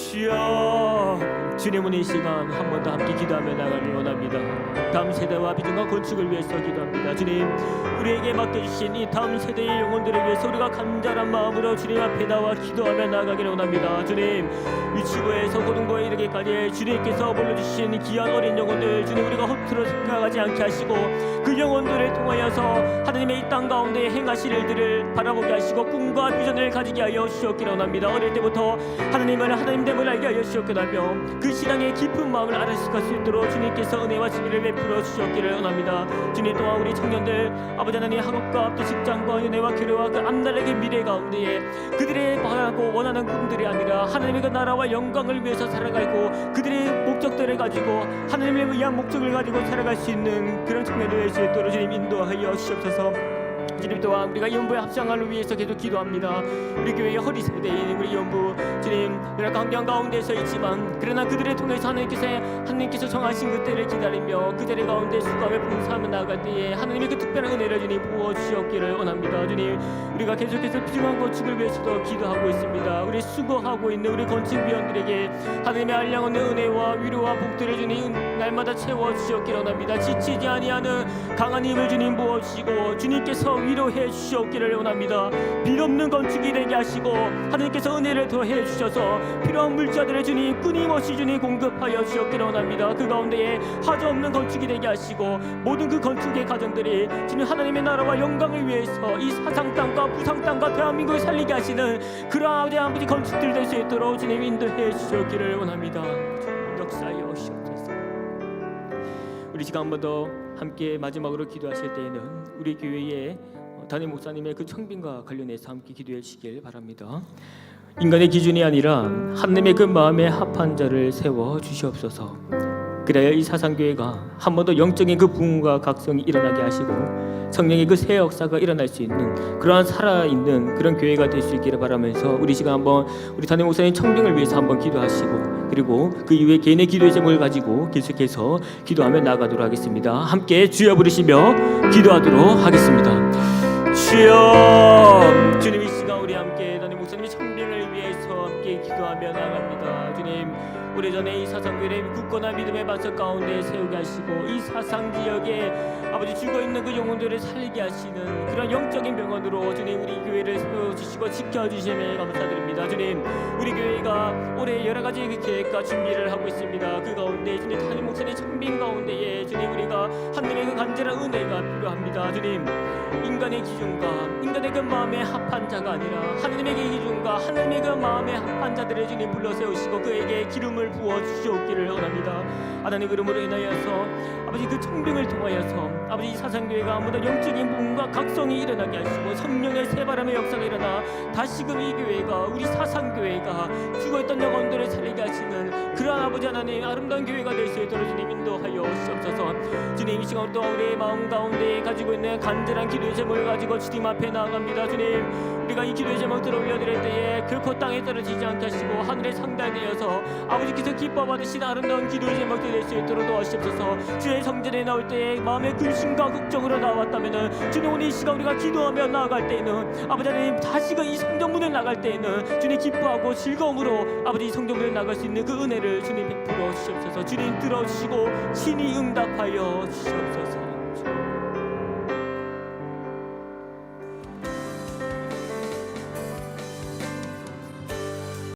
[SPEAKER 1] 주여, 주님 오늘 이 시간 한 번 더 함께 기도하며 나가길 원합니다. 다음 세대와 비전과 건축을 위해서 기도합니다. 주님 우리에게 맡겨주신 이 다음 세대의 영혼들을 위해서 우리가 간절한 마음으로 주님 앞에 나와 기도하며 나가기를 원합니다. 주님 유치부에서 고등부에 이르기까지 주님께서 보내주신 귀한 어린 영혼들 주님 우리가 허투루 생각하지 않게 하시고 그 영혼들을 통하여서 하나님의 이 땅 가운데 행하실 일들을 바라보게 하시고 꿈과 비전을 가지게 하여 주셨기를 원합니다. 어릴 때부터 하나님을 하나님됨을 알게 하여 주셨기를 하며 그 신앙의 깊은 마음을 알아갈 수 있도록 주님께서 은혜와 진리를 베풀어 주셨기를 원합니다. 주님 또한 우리 청년들 아버지 하나님 학업과 또 직장과 연애와 교류와 그 앞날의 그 미래 가운데에 그들의 바라고 원하는 꿈들이 아니라 하나님의 그 나라와 영광을 위해서 살아가고 그들의 목적들을 가지고 하나님을 위한 목적을 가지고 살아갈 수 있는 그런 청년들 될 수 있도록 주님 인도하여 주시옵소서. 주님 또한 우리가 이혼부의 합창을 위해서 계속 기도합니다. 우리 교회의 허리세대인 우리 이혼부 주님 이런 강경 가운데서 있지만 그러나 그들을 통해서 하나님께서 정하신 그 때를 기다리며 그 때를 가운데 수고하며 봉사하며 나아갈 때에 하나님의 그 특별한 은혜를 주님 부어주셨기를 원합니다. 주님 우리가 계속해서 필요한 건축을 위해서도 기도하고 있습니다. 우리 수고하고 있는 우리 건축위원들에게 하나님의 한량없는 은혜와 위로와 복들을 주님 날마다 채워주셨기를 원합니다. 지치지 아니하는 강한 힘을 주님 부어주시고 주님께서 위로해 주셨기를 원합니다. 빚없는 건축이 되게 하시고 하나님께서 은혜를 더해 주셔서 필요한 물자들을 주님 끊임없이 주님 공급하여 주셨기를 원합니다. 그 가운데에 하자 없는 건축이 되게 하시고 모든 그 건축의 가정들이 주님 하나님의 나라와 영광을 위해서 이 사상 땅과 부상 땅과 대한민국을 살리게 하시는 그러한 아버지 건축들 될 수 있도록 주님 인도해 주셨기를 원합니다. 역사여 주옵소서. 우리 시간 한 번 더 함께 마지막으로 기도하실 때에는 우리 교회의 담임 목사님의 그 청빙과 관련해서 함께 기도해 주시길 바랍니다. 인간의 기준이 아니라 하나님의 그 마음에 합한 자를 세워 주시옵소서. 그래야 이 사상교회가 한 번 더 영적인 그 부흥과 각성이 일어나게 하시고 성령의 그 새 역사가 일어날 수 있는 그러한 살아있는 그런 교회가 될 수 있기를 바라면서 우리 시간 한번 우리 담임 목사님 청빙을 위해서 한번 기도하시고 그리고 그 이후에 개인의 기도의 제목을 가지고 계속해서 기도하며 나아가도록 하겠습니다. 함께 주여 부르시며 기도하도록 하겠습니다. 주여, 주님 이 시간 우리 함께 담임 목사님의 청빙을 위해서 함께 기도하며 나아갑니다. 주님, 오래전에 이 사상교회를 굳건한 믿음의 반석 가운데 세우게 하시고 이 사상 지역에 아버지 죽어있는 그 영혼들을 살리게 하시는 그런 영적인 병원으로 주님 우리 교회를 세워주시고 지켜주심에 감사드립니다. 주님, 우리 교회가 올해 여러 가지 계획과 준비를 하고 있습니다. 그 가운데 주님 담임 목사님 청빙 가운데에 주님 우리가 하나님의 그 간절한 은혜가 필요합니다. 주님, 인간의 기준과 인간의 그 마음에 합한 자가 아니라 하나님의 그 기준과 하나님의 그 마음에 합한 자들을 주님 불러 세우시고 그에게 기름을 부어 주시옵기를 원합니다. 하나님 그름으로 인하여서 아버지 그 청빙을 통하여서 아버지 이 사상교회가 아무도 영적인 부흥과 각성이 일어나게 하시고 성령의 새바람의 역사가 일어나 다시금 이 교회가 우리 사상교회가 죽어있던 영혼들을 살리게 하시는 그러한 아버지 하나님 아름다운 교회가 될 수 있도록 주님 인도하여 주옵소서. 주님 이 시간 또한 우리의 마음 가운데 가지고 있는 간절한 기도의 제목을 가지고 주님 앞에 나아갑니다. 주님, 우리가 이 기도의 제목들을 올려드릴 때에 결코 땅에 떨어지지 않게 하시고 하늘에 상달되어서 아버지께서 기뻐 받으신 아름다운 기도의 제목들 될 수 있도록 도와주시옵소서. 주의 성전에 나올 때에 마음의 근심과 걱정으로 나왔다면은 주님 오늘 이 시간 우리가 기도하며 나아갈 때에는 아버지 하나님 다시금 이 성전문을 나갈 때에는 주님 기뻐하고 즐거움으로 아버지 성전문을 나갈 수 있는 그 은혜를 주님 베풀어 주시옵소서. 주님 들어주시고 친히 응답하여 주시옵소서.